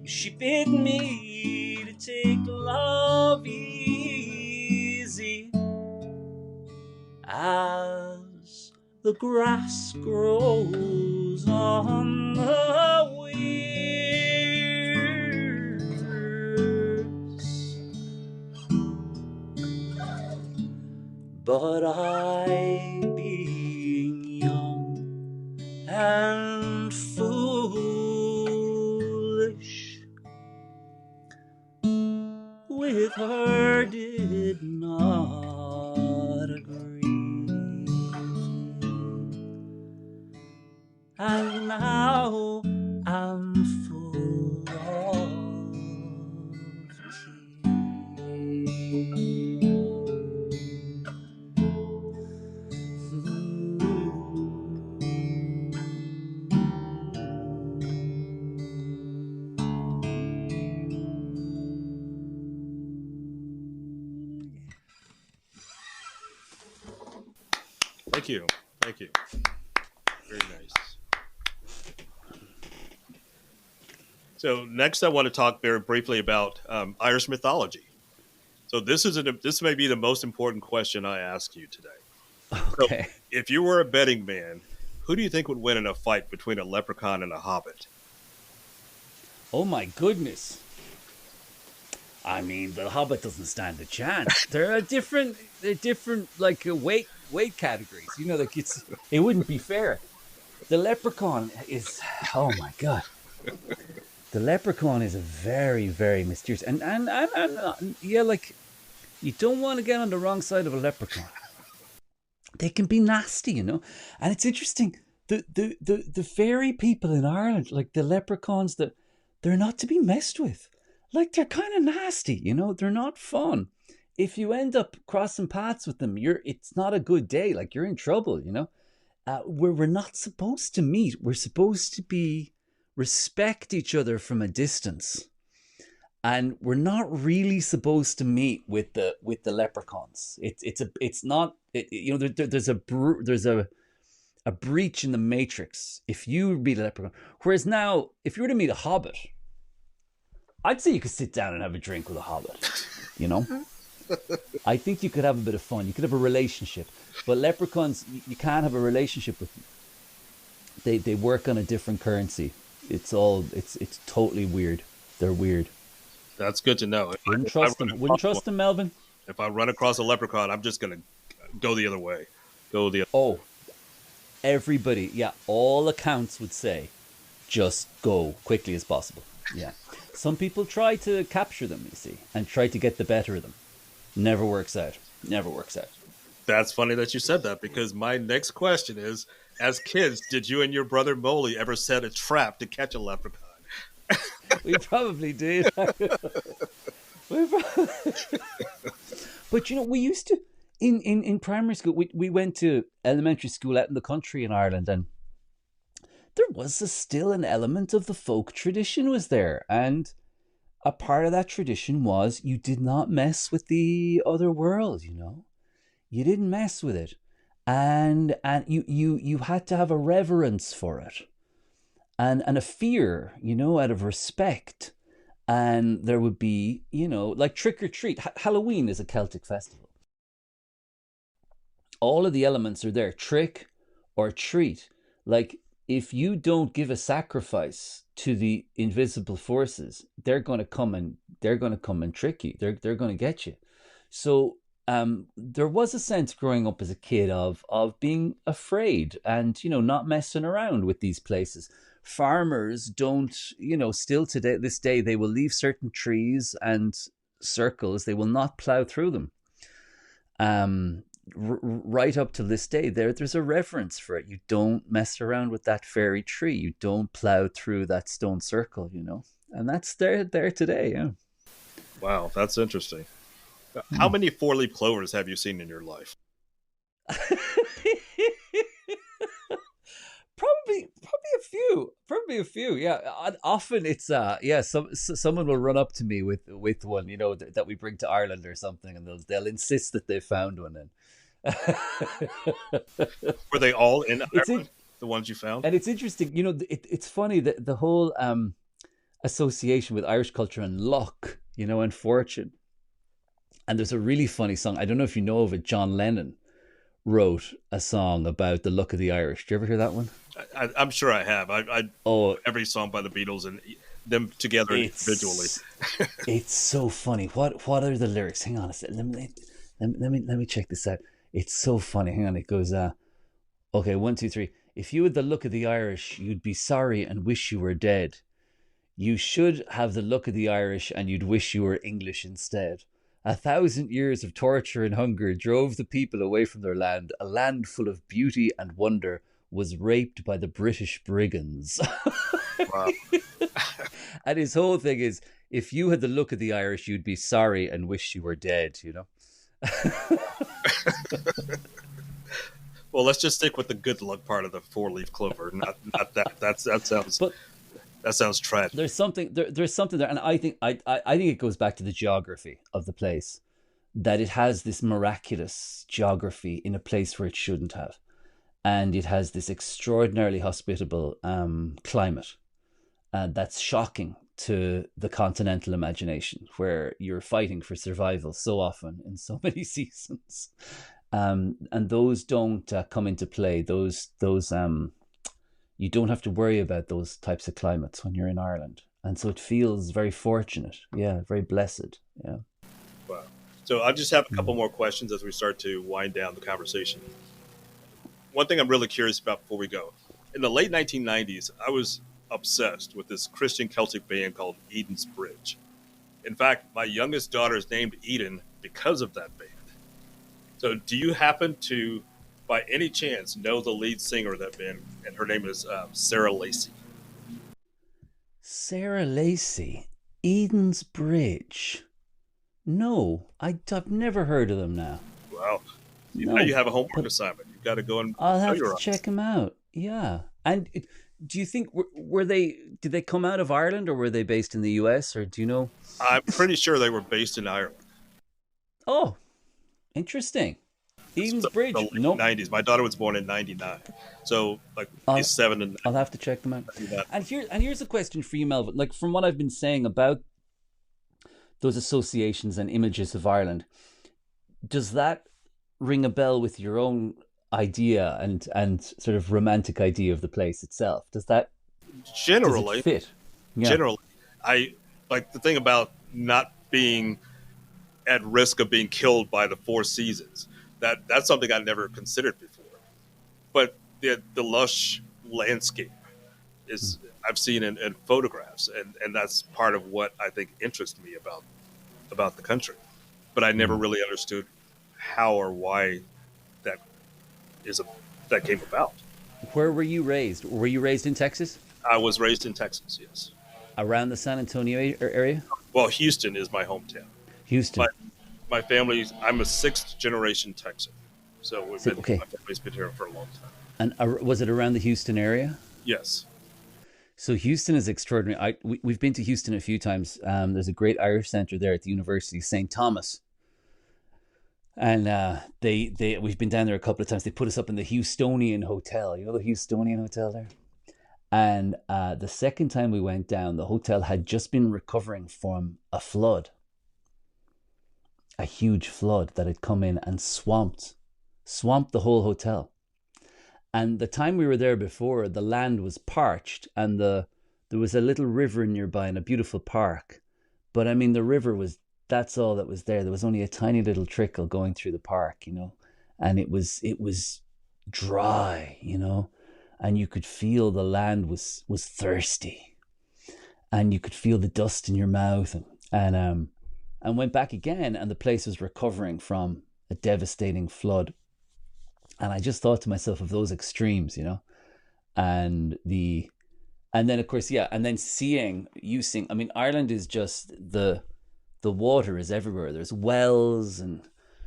She bid me to take love easy as the grass grows on the weirs. But I, being young and foolish, with her did not now I'm full of Thank you. Thank you. Very nice. So next I want to talk very briefly about Irish mythology. So this may be the most important question I ask you today. Okay. So if you were a betting man, who do you think would win in a fight between a leprechaun and a hobbit? Oh my goodness. I mean, the Hobbit doesn't stand a chance. They're different like weight categories. You know, like it wouldn't be fair. The leprechaun is, oh my God. The leprechaun is a very, very mysterious and yeah, like you don't want to get on the wrong side of a leprechaun. They can be nasty, you know. And it's interesting. The fairy people in Ireland, like the leprechauns, they're not to be messed with. Like they're kind of nasty, you know. They're not fun. If you end up crossing paths with them, it's not a good day. Like you're in trouble, you know. We're not supposed to meet. We're supposed to respect each other from a distance, and we're not really supposed to meet with the leprechauns. There's a breach in the matrix if you meet a leprechaun. Whereas now, if you were to meet a hobbit, I'd say you could sit down and have a drink with a hobbit, you know? I think you could have a bit of fun. You could have a relationship. But leprechauns, you can't have a relationship with them. They work on a different currency. It's totally weird. They're weird. That's good to know. Wouldn't trust them, Melvin. If I run across a leprechaun, I'm just going to go the other way. Oh, everybody, yeah, all accounts would say, just go quickly as possible. Yeah. Some people try to capture them, you see, and try to get the better of them. Never works out. That's funny that you said that, because my next question is, as kids, did you and your brother Molly ever set a trap to catch a leprechaun? We probably did. But you know, we used to, in primary school, we went to elementary school out in the country in Ireland, and there was still an element of the folk tradition was there. And a part of that tradition was you did not mess with the other world, you know. You didn't mess with it. And you had to have a reverence for it. And a fear, you know, out of respect. And there would be, you know, like trick or treat. Halloween is a Celtic festival. All of the elements are there. Trick or treat. Like, if you don't give a sacrifice to the invisible forces, they're going to come and trick you. They're going to get you. So there was a sense growing up as a kid of being afraid and, you know, not messing around with these places. Farmers don't, you know, still today, this day, they will leave certain trees and circles. They will not plow through them. Right up to this day, there's a reverence for it. You don't mess around with that fairy tree. You don't plow through that stone circle, you know. And that's there today, yeah. Wow, that's interesting. How many four-leaf clovers have you seen in your life? Probably a few. Yeah. Often it's someone will run up to me with one, you know, that we bring to Ireland or something, and they'll insist that they found one. And were they all in Ireland, the ones you found? And it's interesting, you know, it's funny that the whole association with Irish culture and luck, you know, and fortune. And there's a really funny song, I don't know if you know of it. John Lennon wrote a song about the luck of the Irish. Do you ever hear that one? I'm sure I have. Every song by the Beatles and them together individually. It's so funny. What are the lyrics? Hang on a second. Let me check this out. It's so funny. Hang on. It goes, okay, 1, 2, 3. If you had the look of the Irish, you'd be sorry and wish you were dead. You should have the look of the Irish and you'd wish you were English instead. 1,000 years of torture and hunger drove the people away from their land, a land full of beauty and wonder, was raped by the British brigands. Wow. And his whole thing is, if you had the look of the Irish, you'd be sorry and wish you were dead, you know? Well, let's just stick with the good luck part of the four-leaf clover, not that. That sounds tragic. There's something there, and I think it goes back to the geography of the place, that it has this miraculous geography in a place where it shouldn't have, and it has this extraordinarily hospitable climate, that's shocking to the continental imagination, where you're fighting for survival so often in so many seasons, and those don't come into play. Those you don't have to worry about those types of climates when you're in Ireland, and so it feels very fortunate, very blessed. Wow. So I just have a couple more questions as we start to wind down the conversation. One thing I'm really curious about before we go: in the late 1990s, I was obsessed with this Christian Celtic band called Eden's Bridge. In fact, my youngest daughter is named Eden because of that band. So do you happen to, by any chance, know the lead singer of that band? And her name is Sarah Lacey. Sarah Lacey, Eden's Bridge. No, I've never heard of them now. Wow. Now you have a homework assignment. You've got to go and I'll have to check them out. Yeah. And do you think, did they come out of Ireland, or were they based in the US, or do you know? I'm pretty sure they were based in Ireland. Oh, interesting. Eden's Bridge. The 90s. My daughter was born in 99. So he's 7 and 9. I'll have to check them out. And here's a question for you, Melvin. Like, from what I've been saying about those associations and images of Ireland, does that ring a bell with your own idea and sort of romantic idea of the place itself? Does it fit? Yeah. Generally, I like the thing about not being at risk of being killed by the Four Seasons. That's something I never considered before. But the lush landscape is I've seen in photographs, and that's part of what I think interests me about the country. But I never really understood how or why that came about. Where were you raised? Were you raised in Texas? I was raised in Texas, yes. Around the San Antonio area? Well, Houston is my hometown. Houston. My family, I'm a sixth generation Texan. So my family's been here for a long time. And was it around the Houston area? Yes. So Houston is extraordinary. We've been to Houston a few times. There's a great Irish center there at the University of St. Thomas. And we've been down there a couple of times. They put us up in the Houstonian Hotel. You know the Houstonian Hotel there? And the second time we went down, the hotel had just been recovering from a flood. A huge flood that had come in and swamped the whole hotel. And the time we were there before, the land was parched, and there was a little river nearby and a beautiful park. But I mean, the river that's all that was there. There was only a tiny little trickle going through the park, and it was dry, and you could feel the land was thirsty, and you could feel the dust in your mouth, and went back again, and the place was recovering from a devastating flood. And I just thought to myself of those extremes, and then of course, and then seeing, I mean, Ireland is just the water is everywhere. There's wells and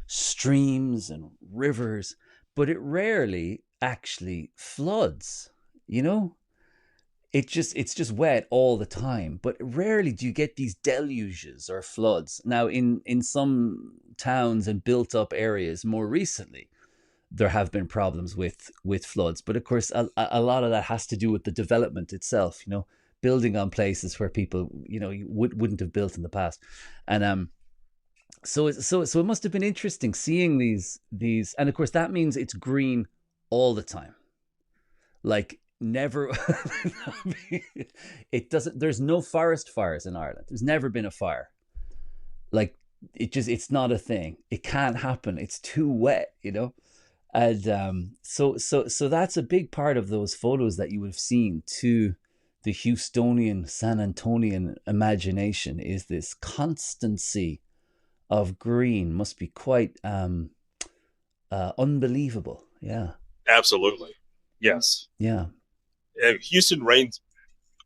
streams and rivers, but it rarely actually floods, It's just wet all the time, but rarely do you get these deluges or floods. Now, in some towns and built up areas more recently, there have been problems with floods. But of course, a lot of that has to do with the development itself, building on places where people, wouldn't have built in the past. And so it must have been interesting seeing these, and of course that means it's green all the time. Like, never it doesn't, there's no forest fires in Ireland. There's never been a fire. Like, it's not a thing. It can't happen. It's too wet, And so that's a big part of those photos that you would have seen to the Houstonian, San Antonian imagination, is this constancy of green. Must be quite unbelievable. Yeah. Absolutely. Yes. Yeah. Houston rains.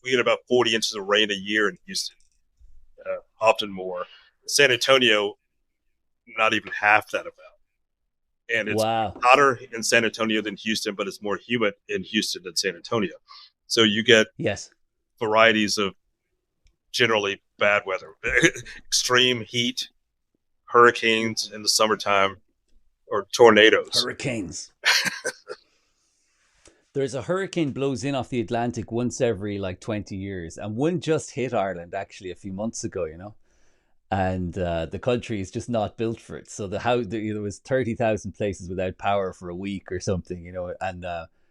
We get about 40 inches of rain a year in Houston, often more. San Antonio, not even half that amount. And it's Wow. hotter in San Antonio than Houston, but it's more humid in Houston than San Antonio. So you get Yes. varieties of generally bad weather, extreme heat, hurricanes in the summertime, or tornadoes. Hurricanes. There's a hurricane blows in off the Atlantic once every like 20 years. And one just hit Ireland actually a few months ago, and the country is just not built for it. So there was 30,000 places without power for a week or something, and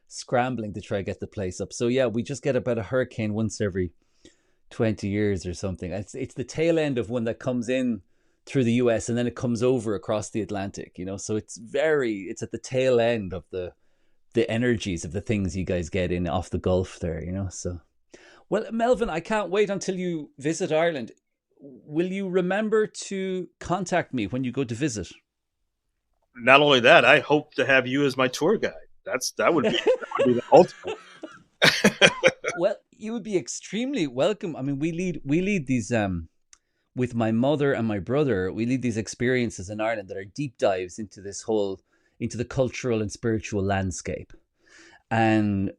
scrambling to try to get the place up. So yeah, we just get about a hurricane once every 20 years or something. It's the tail end of one that comes in through the US and then it comes over across the Atlantic, so it's at the tail end of the energies of the things you guys get in off the Gulf there, so. Well, Melvin, I can't wait until you visit Ireland. Will you remember to contact me when you go to visit? Not only that, I hope to have you as my tour guide. That would be the ultimate. Well, you would be extremely welcome. I mean, we lead these with my mother and my brother. We lead these experiences in Ireland that are deep dives into the cultural and spiritual landscape. And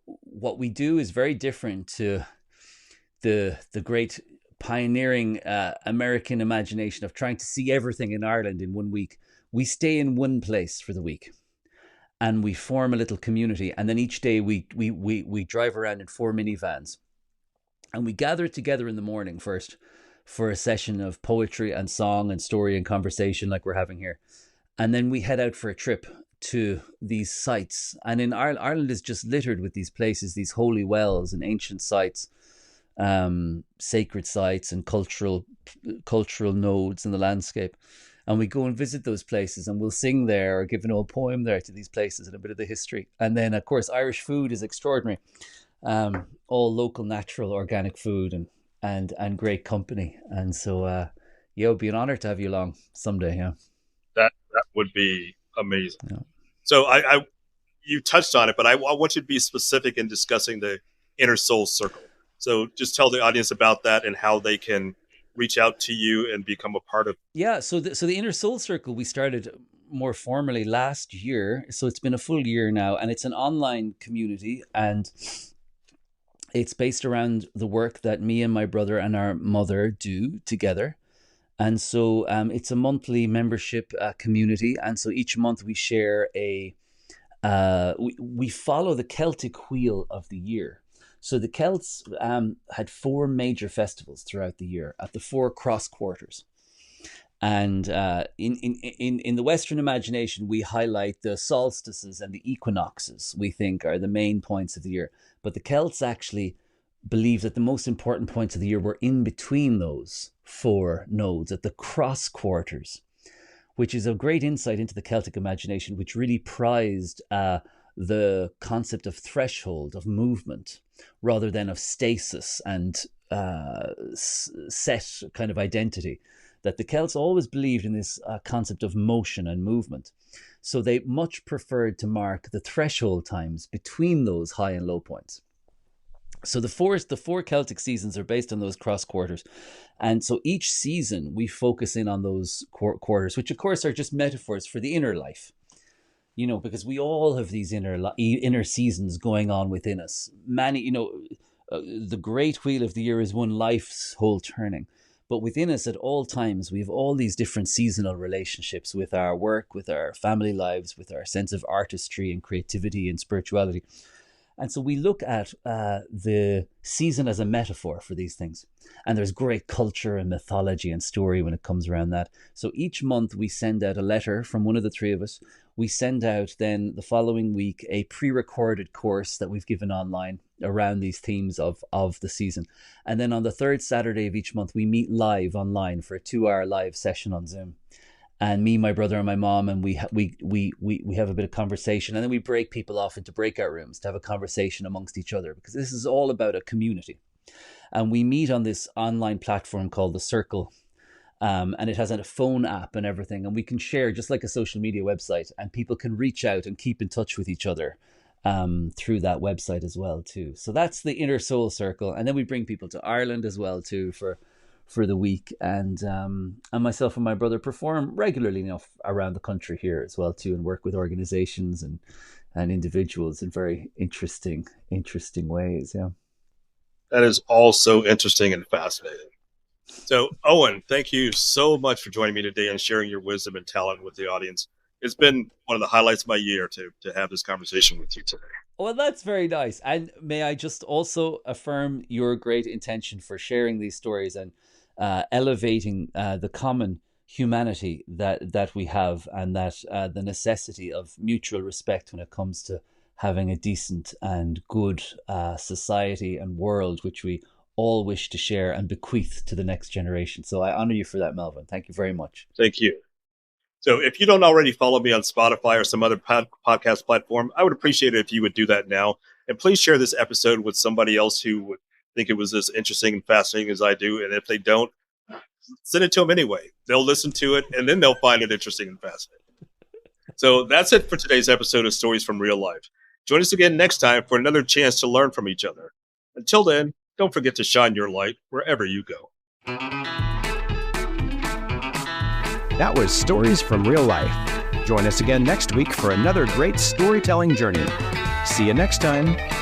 what we do is very different to the great pioneering American imagination of trying to see everything in Ireland in 1 week. We stay in one place for the week and we form a little community. And then each day we drive around in 4 minivans and we gather together in the morning first for a session of poetry and song and story and conversation like we're having here. And then we head out for a trip to these sites. And in Ireland is just littered with these places, these holy wells and ancient sites, sacred sites and cultural nodes in the landscape. And we go and visit those places and we'll sing there or give an old poem there to these places and a bit of the history. And then, of course, Irish food is extraordinary. All local, natural, organic food and great company. And so, it would be an honor to have you along someday. Yeah. That would be amazing. Yeah. So you touched on it, but I want you to be specific in discussing the Inner Soul Circle. So just tell the audience about that and how they can reach out to you and become a part of. Yeah. So the Inner Soul Circle, we started more formally last year. So it's been a full year now, and it's an online community, and it's based around the work that me and my brother and our mother do together. And so it's a monthly membership community. And so each month we share we follow the Celtic wheel of the year. So the Celts had 4 major festivals throughout the year at the 4 cross quarters. And in the Western imagination, we highlight the solstices and the equinoxes, we think are the main points of the year. But the Celts actually believe that the most important points of the year were in between those 4 nodes at the cross quarters, which is a great insight into the Celtic imagination, which really prized the concept of threshold, of movement, rather than of stasis and set kind of identity. That the Celts always believed in this concept of motion and movement. So they much preferred to mark the threshold times between those high and low points. So the four Celtic seasons are based on those cross quarters. And so each season we focus in on those quarters, which of course are just metaphors for the inner life, because we all have these inner seasons going on within us. Many, the great wheel of the year is one life's whole turning. But within us at all times, we have all these different seasonal relationships with our work, with our family lives, with our sense of artistry and creativity and spirituality. And so we look at the season as a metaphor for these things. And there's great culture and mythology and story when it comes around that. So each month we send out a letter from one of the 3 of us. We send out then the following week a pre-recorded course that we've given online around these themes of the season. And then on the 3rd Saturday of each month, we meet live online for a 2-hour live session on Zoom. And me, my brother, and my mom, and we have a bit of conversation, and then we break people off into breakout rooms to have a conversation amongst each other, because this is all about a community. And we meet on this online platform called The Circle, and it has a phone app and everything, and we can share just like a social media website, and people can reach out and keep in touch with each other through that website as well too. So that's the inner soul circle, and then we bring people to Ireland as well too for the week, and myself and my brother perform regularly around the country here as well too, and work with organizations and individuals in very interesting ways. Yeah, that is all so interesting and fascinating. So Owen, thank you so much for joining me today and sharing your wisdom and talent with the audience. It's been one of the highlights of my year to have this conversation with you today. Well, that's very nice. And may I just also affirm your great intention for sharing these stories and elevating the common humanity that we have, and that the necessity of mutual respect when it comes to having a decent and good society and world, which we all wish to share and bequeath to the next generation. So I honor you for that, Melvin. Thank you very much. Thank you. So if you don't already follow me on Spotify or some other podcast platform, I would appreciate it if you would do that now. And please share this episode with somebody else who would think it was as interesting and fascinating as I do. And if they don't, send it to them anyway. They'll listen to it, and then they'll find it interesting and fascinating. So that's it for today's episode of Stories from Real Life. Join us again next time for another chance to learn from each other. Until then, don't forget to shine your light wherever you go. That was Stories from Real Life. Join us again next week for another great storytelling journey. See you next time.